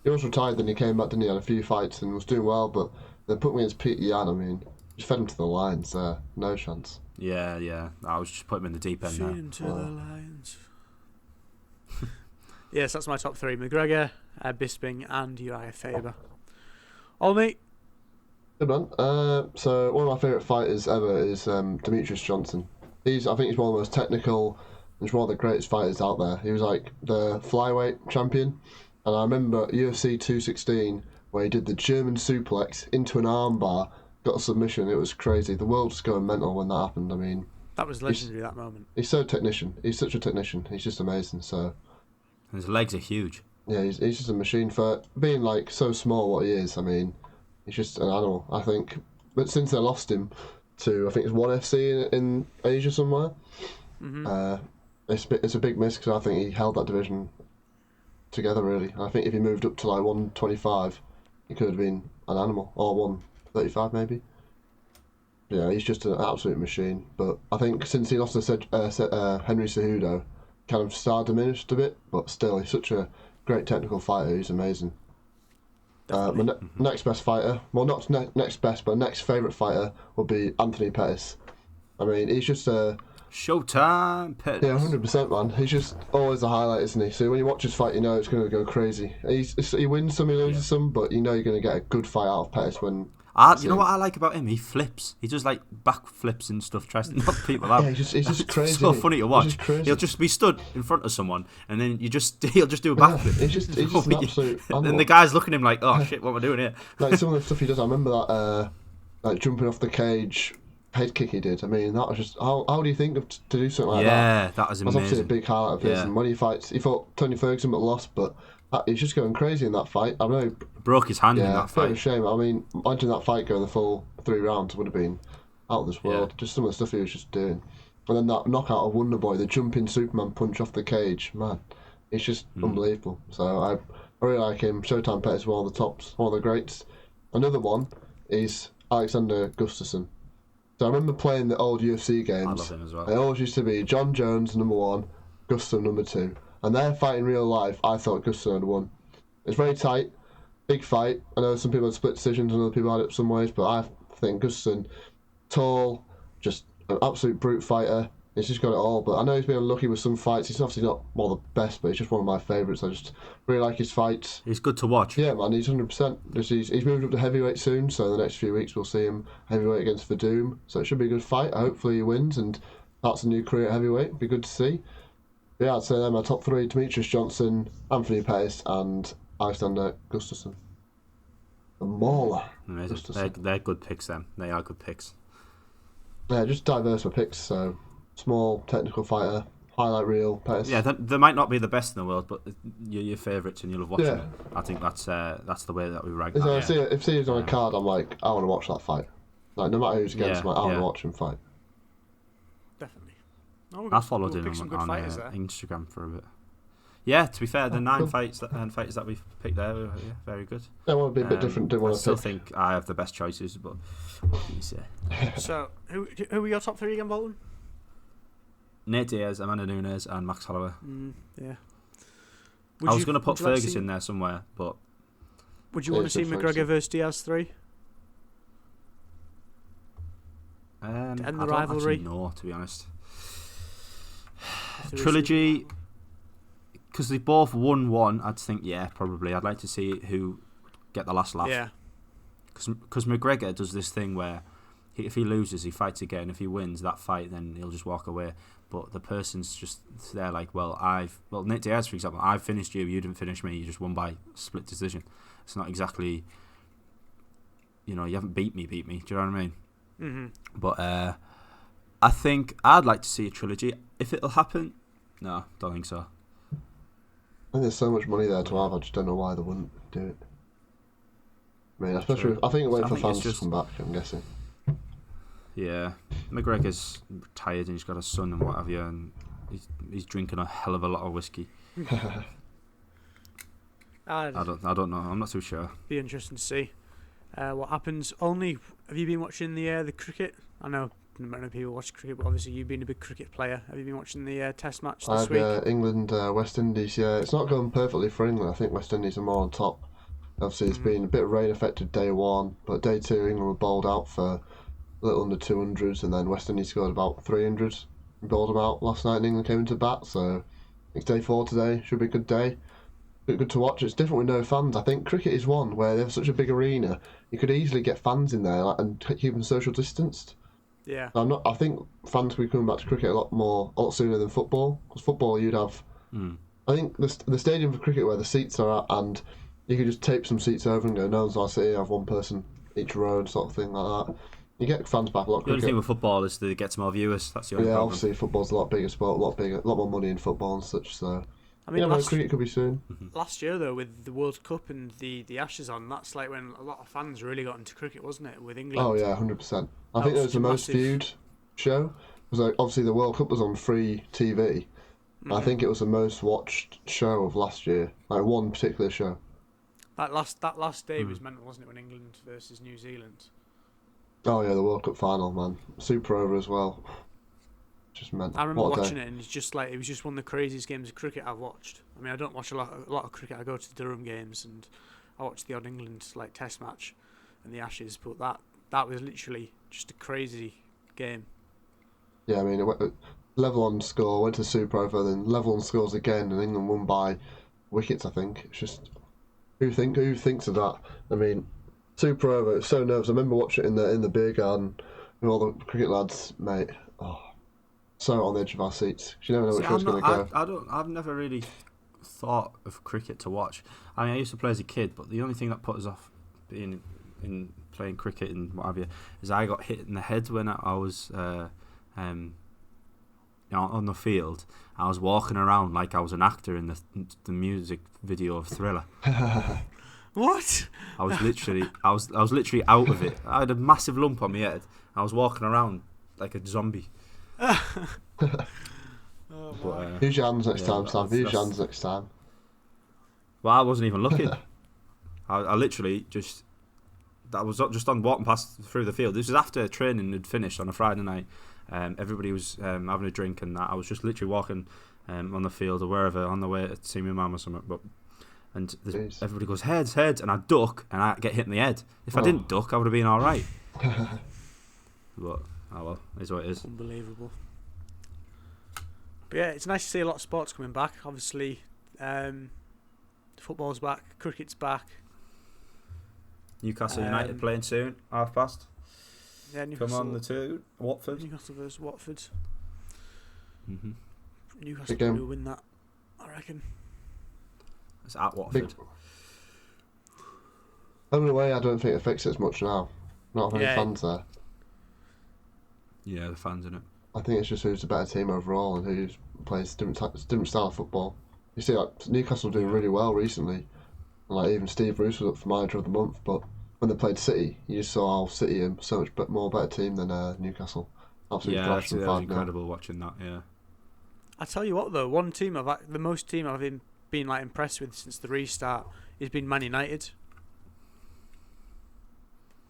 He was retired, then he came back, didn't he? Had a few fights and was doing well, but then put me against Peter Yan. I mean, just fed him to the lions there. No chance. Yeah. I was just putting him in the deep end now. Feed him to the lions. Yes, that's my top three: McGregor, Bisping, and Uriah Faber. All mate. Good man. So one of my favourite fighters ever is Demetrius Johnson. I think he's one of the most technical. He's one of the greatest fighters out there. He was like the flyweight champion, and I remember UFC 216 where he did the German suplex into an armbar, got a submission. It was crazy. The world was going mental when that happened. I mean, that was legendary. That moment. He's so technician. He's such a technician. He's just amazing. So. His legs are huge. Yeah, he's just a machine for being like so small. What he is, I mean, he's just an animal. I think, but since they lost him to, I think it's ONE FC in Asia somewhere. It's a big miss because I think he held that division together really. And I think if he moved up to like 125, he could have been an animal, or 135 maybe. Yeah, he's just an absolute machine. But I think since he lost to Henry Cejudo, kind of star diminished a bit, but still he's such a great technical fighter. He's amazing. My next best fighter, well not next best, but next favourite fighter would be Anthony Pettis. I mean, he's just a Showtime Pettis. Yeah, 100%, man. He's just always a highlight, isn't he? So when you watch his fight, you know it's going to go crazy. He wins some, he loses some, but you know you're going to get a good fight out of Pettis when. You know what I like about him? He flips. He does like back flips and stuff, tries to knock people out. Yeah, he's just crazy. It's so funny to watch. He'll just be stood in front of someone, and then he'll just do a backflip. He's just an absolute animal. And the guy's looking at him like, oh shit, what am I doing here? Like some of the stuff he does, I remember that like jumping off the cage head kick he did. I mean, that was just how do you think of to do something like that? Yeah, that was amazing. That's obviously a big highlight of his. And when he fights, he fought Tony Ferguson but lost, but he's just going crazy in that fight. I know. Broke his hand in that fight. Yeah, a shame. I mean, imagine that fight going the full 3 rounds would have been out of this world. Just some of the stuff he was just doing. And then that knockout of Wonderboy, the jumping Superman punch off the cage, man, it's just unbelievable. So I really like him. Showtime Pettis is one of the tops, one of the greats. Another one is Alexander Gustafsson. So I remember playing the old UFC games. I love him as well. They always used to be John Jones number 1, Gustafsson number 2. And their fight in real life, I thought Gustafsson had won. It's very tight, big fight. I know some people had split decisions and other people had it some ways, but I think Gustafsson, tall, just an absolute brute fighter. He's just got it all. But I know he's been unlucky with some fights. He's obviously not one of the best, but he's just one of my favourites. I just really like his fights. He's good to watch. Yeah, man, he's 100%. He's moved up to heavyweight soon, so in the next few weeks we'll see him heavyweight against Verdum. So it should be a good fight. Hopefully he wins, and that's a new career at heavyweight. Be good to see. Yeah, I'd say they're my top 3: Demetrius Johnson, Anthony Pettis, and Alexander Gustafsson. The mauler. They're good picks, them. They are good picks. Yeah, just diverse my picks. So, small, technical fighter, highlight reel, Pettis. Yeah, they might not be the best in the world, but you're your favourites and you love watching them. I think that's the way that we rank So that. if he's on a card, I'm like, I want to watch that fight. Like, no matter who's against, I want to watch him fight. Definitely. I followed him on Instagram for a bit. Yeah, to be fair, the 9 fights that we've picked there were very good. They want to be a bit different. I still think I have the best choices, but what can you say? So, who are your top 3 again, Bolton? Nate Diaz, Amanda Nunes, and Max Holloway. Yeah. I was going to put Ferguson in there somewhere, but... Would you want to see McGregor versus Diaz 3? And the rivalry? No, to be honest. If there is Trilogy, because they both won one, I'd think, yeah, probably. I'd like to see who get the last laugh. Yeah. Because McGregor does this thing where if he loses, he fights again. If he wins that fight, then he'll just walk away. But the person's just there like, well, Nate Diaz, for example, I've finished you, you didn't finish me, you just won by split decision. It's not exactly, you haven't beat me. Do you know what I mean? Mm-hmm. But I think I'd like to see a trilogy. If it'll happen, no, don't think so. I think there's so much money there to have, I just don't know why they wouldn't do it. I mean, especially, I think wait for fans to come back, I'm guessing. Yeah, McGregor's retired and he's got a son and what have you, and he's drinking a hell of a lot of whiskey. I don't know. I'm not too sure. Be interesting to see what happens. Have you been watching the cricket? I know not many people watch cricket, but obviously you've been a big cricket player. Have you been watching the Test match this week? England, West Indies. Yeah, it's not going perfectly for England. I think West Indies are more on top. Obviously, it's been a bit rain affected day one, but day two England were bowled out for a little under 200s, and then West Indies scored about 300 and bowled them out last night, and England came into bat. So it's day four today. Should be a good day. Good to watch. It's different with no fans. I think cricket is one where they have such a big arena. You could easily get fans in there and keep them social distanced. Yeah. I think fans will be coming back to cricket a lot sooner than football. Because football, you'd have. I think the stadium for cricket where the seats are at, and you could just tape some seats over and go, no one's allowed to sit here. Have one person each row, sort of thing like that. You get fans back a lot. The only thing with football is that it gets more viewers. That's the only problem. Obviously football's a lot bigger sport, a lot more money in football and such. So. I mean, cricket could be soon. Last year, though, with the World Cup and the Ashes on, that's like when a lot of fans really got into cricket, wasn't it? With England. Oh yeah, 100%. I think it was the most viewed show. Because obviously the World Cup was on free TV. I think it was the most watched show of last year. Like one particular show. That last day was mental, wasn't it? When England versus New Zealand. Oh yeah, the World Cup final, man. Super over as well. Just meant. I remember watching it, and it was just one of the craziest games of cricket I've watched. I mean, I don't watch a lot of cricket. I go to the Durham games, and I watch the odd England Test match and the Ashes. But that was literally just a crazy game. Yeah, I mean, it went level on score, went to super over, then level on scores again, and England won by wickets. I think it's just who thinks of that? I mean, super over. It's so nervous. I remember watching it in the beer garden with all the cricket lads, mate. Oh. So on the edge of our seats. You never know which one's going to go. I've never really thought of cricket to watch. I mean, I used to play as a kid, but the only thing that put us off being in playing cricket and what have you is I got hit in the head when I was on the field. I was walking around like I was an actor in the music video of Thriller. What? I was literally out of it. I had a massive lump on my head. I was walking around like a zombie. Use your hands next time, Sam. Use your hands next time. Well, I wasn't even looking. I literally I was just on walking past through the field. This was after training had finished on a Friday night. Everybody was having a drink and that. I was just literally walking on the field or wherever on the way to see my mum or something. And everybody goes heads, and I duck and I get hit in the head. If I didn't duck, I would have been all right. But oh well, is what it is. Unbelievable. But yeah, it's nice to see a lot of sports coming back. Obviously, football's back, cricket's back. Newcastle United playing soon, past. Yeah, Newcastle. Come on, the two. Watford. Newcastle versus Watford. Mm-hmm. Newcastle will win that, I reckon. It's at Watford. Home and away, I don't think it affects it as much now. Not many fans there. Yeah, the fans in it. I think it's just who's the better team overall and who plays different style of football. You see, like Newcastle doing really well recently, and like even Steve Bruce was up for manager of the month. But when they played City, you just saw how City are so much more better team than Newcastle. Absolutely thrashed them 5-0. That was incredible watching that. Yeah. I tell you what, though, the most team I've been impressed with since the restart has been Man United.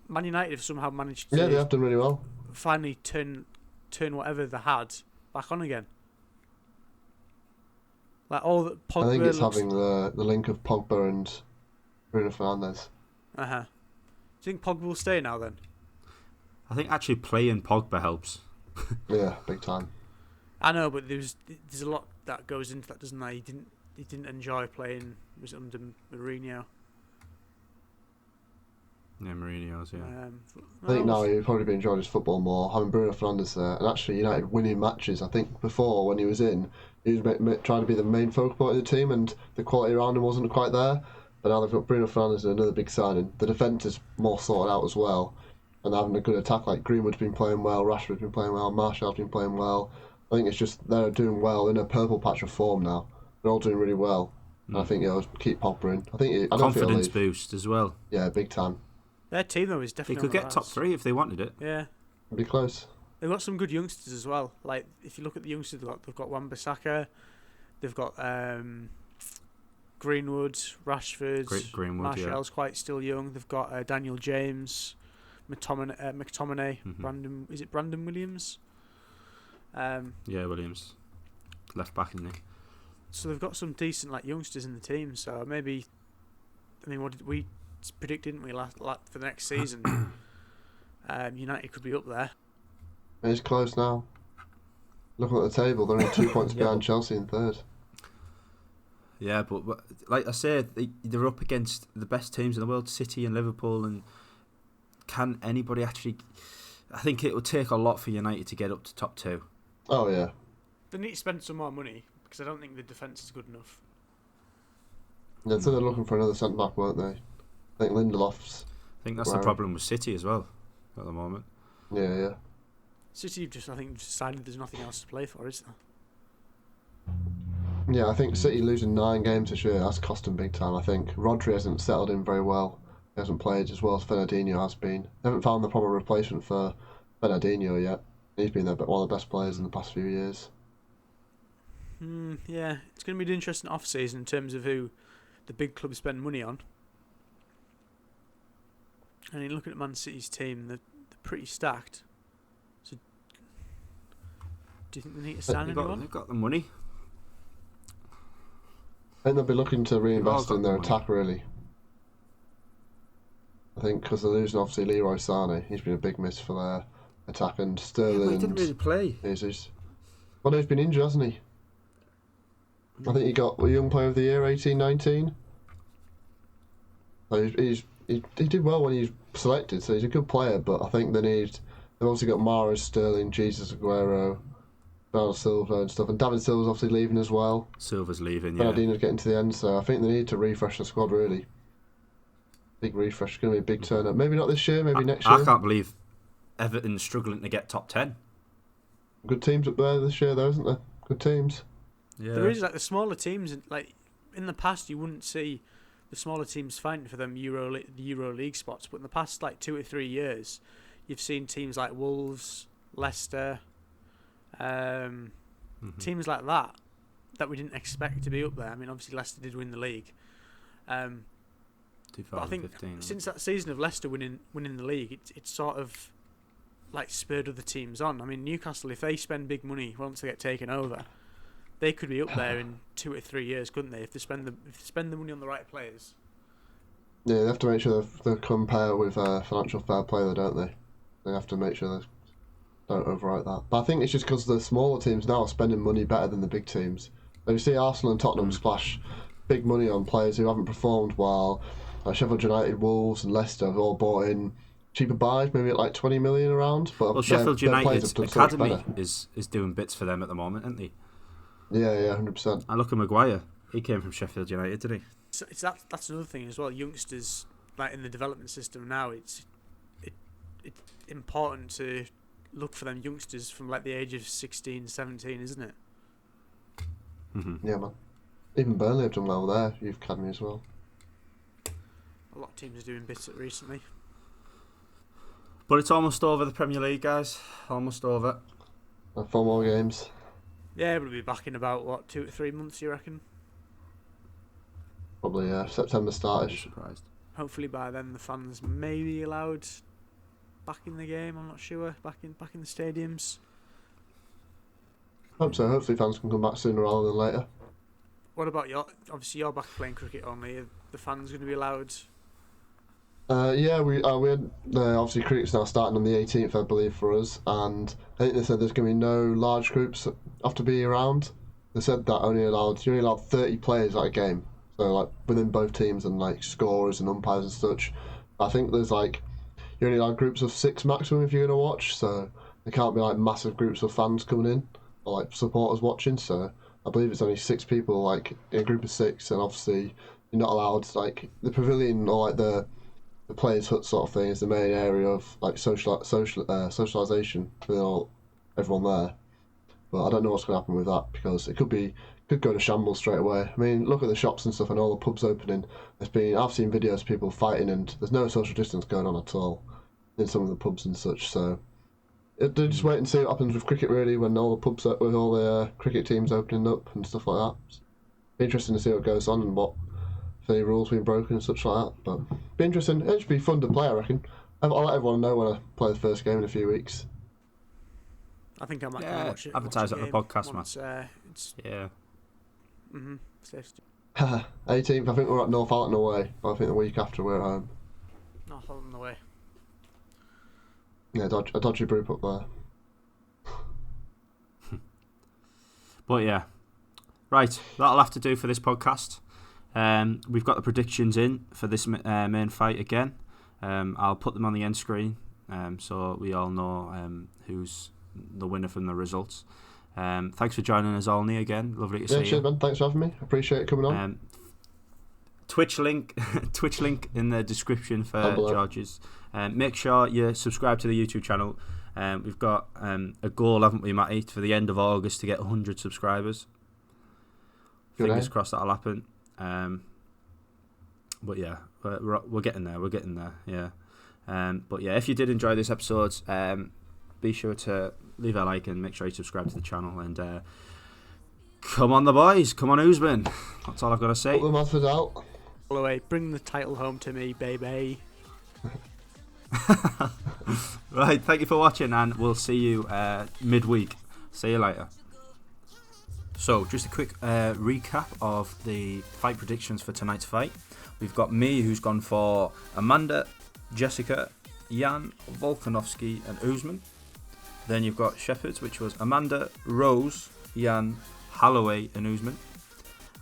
Man United have somehow managed to they have done really well. Finally turn whatever they had back on again. Like all that Pogba. I think it's having the link of Pogba and Bruno Fernandes. Do you think Pogba will stay now then? I think actually playing Pogba helps. Yeah, big time. I know, but there's a lot that goes into that, doesn't there? He didn't enjoy playing. Was under Mourinho. Yeah, Mourinho's, yeah. I think now he'd probably be enjoying his football more, having Bruno Fernandes there, and actually United winning matches. I think before, when he was in, he was trying to be the main focal point of the team, and the quality around him wasn't quite there. But now they've got Bruno Fernandes and another big signing. The defence is more sorted out as well, and having a good attack like Greenwood's been playing well, Rashford's been playing well, Martial's been playing well. I think it's just they're doing well in a purple patch of form now. They're all doing really well. And I think keep Pogba in. I don't confidence think boost as well. Yeah, big time. Their team though is definitely. They could get top 3 if they wanted it. Yeah, it'd be close. They've got some good youngsters as well. Like if you look at the youngsters, they've got Wan-Bissaka, they've got Greenwood, Rashford, Greenwood, Martial's quite still young. They've got Daniel James, McTominay, is it Brandon Williams? Yeah, Williams, left back, isn't he? So they've got some decent youngsters in the team. So maybe, what did we predict, didn't we, last for the next season? United could be up there. It's close now. Looking at the table, they're only 2 points behind Chelsea in third. Yeah, but like I said, they're up against the best teams in the world, City and Liverpool, and can anybody actually... I think it would take a lot for United to get up to top 2. Oh, yeah. They need to spend some more money, because I don't think the defence is good enough. Yeah, so they're looking for another centre-back, weren't they? I think Lindelof's... I think that's the problem with City as well, at the moment. Yeah. City have just decided there's nothing else to play for, is there? Yeah, I think City losing 9 games this year, that's cost them big time, I think. Rodri hasn't settled in very well. He hasn't played as well as Fernandinho has been. They haven't found the proper replacement for Fernandinho yet. He's been one of the best players in the past few years. Yeah, it's going to be an interesting off-season in terms of who the big clubs spend money on. And you look at Man City's team, they're pretty stacked. So, do you think they need to sign anyone? They've got the money. I think they'll be looking to reinvest in their attack, really. I think because they're losing, obviously, Leroy Sané. He's been a big miss for their attack, and Sterling. Yeah, he didn't really play. Well, he's been injured, hasn't he? I think he got Young Player of the Year 18-19. So he did well when he was selected, so he's a good player, but I think they've also got Mahrez, Sterling, Jesus Aguero, Bernardo Silva and stuff, and David Silva's obviously leaving as well. Silva's leaving, yeah. Bernardino's getting to the end, so I think they need to refresh the squad, really. Big refresh, going to be a big turn up. Maybe not this year, maybe next year. I can't believe Everton's struggling to get top 10. Good teams up there this year, though, isn't there? Good teams. Yeah. There is the smaller teams, in the past you wouldn't see the smaller teams fighting for them Euro League spots, but in the past 2 or 3 years, you've seen teams like Wolves, Leicester, teams like that we didn't expect to be up there. I mean, obviously Leicester did win the league, but I think since that season of Leicester winning the league, it's sort of spurred other teams on. I mean, Newcastle, if they spend big money once they get taken over, they could be up there in 2 or 3 years, couldn't they? If they spend the money on the right players. Yeah, they have to make sure they compare with financial fair play, though, don't they? They have to make sure they don't overwrite that. But I think it's just because the smaller teams now are spending money better than the big teams. And you see Arsenal and Tottenham splash big money on players who haven't performed, while Sheffield United, Wolves, and Leicester have all bought in cheaper buys, maybe at 20 million around. But Sheffield United's academy is doing bits for them at the moment, isn't he? Yeah, 100%. And look at Maguire. He came from Sheffield United, didn't he? That's another thing as well. Youngsters, in the development system now, it's important to look for them youngsters from the age of 16, 17, isn't it? Mm-hmm. Yeah, man. Even Burnley have done well there, youth academy as well. A lot of teams are doing bits recently. But it's almost over, the Premier League, guys. Almost over. 4 more games. Yeah, we'll be back in about 2 to 3 months, you reckon? Probably, yeah. September start-ish. Surprised. Hopefully by then the fans may be allowed back in the game. I'm not sure. Back in the stadiums. Hope so. Hopefully fans can come back sooner rather than later. What about obviously you're back playing cricket only. Are the fans going to be allowed? Yeah, we had obviously cricket's now starting on the 18th, I believe, for us, and I think they said there's going to be no large groups that have to be around. They said that you're only allowed 30 players at a game, so like within both teams and like scorers and umpires and such. I think there's like you're only allowed groups of 6 maximum if you're going to watch, so there can't be like massive groups of fans coming in or like supporters watching. So I believe it's only 6 people, like in a group of 6, and obviously you're not allowed like the pavilion or like the players' hut sort of thing is the main area of like socialization for everyone there. But I don't know what's going to happen with that because it could go to shambles straight away. I mean, look at the shops and stuff and all the pubs opening. I've seen videos of people fighting and there's no social distance going on at all in some of the pubs and such. So they just wait and see what happens with cricket really when all the pubs with all the cricket teams opening up and stuff like that. Be interesting to see what goes on and what if any rules being broken and such like that. But be interesting. It should be fun to play, I reckon. I'll let everyone know when I play the first game in a few weeks. I think I might watch it. Advertise it on the podcast, once, man. Yeah. 18th, I think we're at Northallerton away. But I think the week after we're at home. Northallerton away. Yeah, a dodgy group up there. But yeah. Right, that'll have to do for this podcast. We've got the predictions in for this main fight again. I'll put them on the end screen so we all know who's the winner from the results. Thanks for joining us, Olney, again. Lovely to see you. Cheers, man. Thanks for having me. Appreciate it coming on. Twitch link in the description for George's. Make sure you subscribe to the YouTube channel. We've got a goal, haven't we, Matty, for the end of August to get 100 subscribers. Fingers crossed that'll happen. But yeah, we're getting there. We're getting there. Yeah. But yeah, if you did enjoy this episode, be sure to leave a like and make sure you subscribe to the channel. And come on, the boys. Come on, Usman. That's all I've got to say. Put the Madford out. All the way. Bring the title home to me, baby. Right. Thank you for watching, and we'll see you midweek. See you later. So, just a quick recap of the fight predictions for tonight's fight. We've got me, who's gone for Amanda, Jessica, Jan, Volkanovski, and Usman. Then you've got Shepherds, which was Amanda, Rose, Jan, Holloway, and Usman.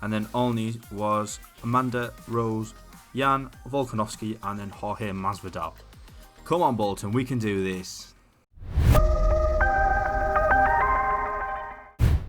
And then Olney was Amanda, Rose, Jan, Volkanovski, and then Jorge Masvidal. Come on, Bolton, we can do this.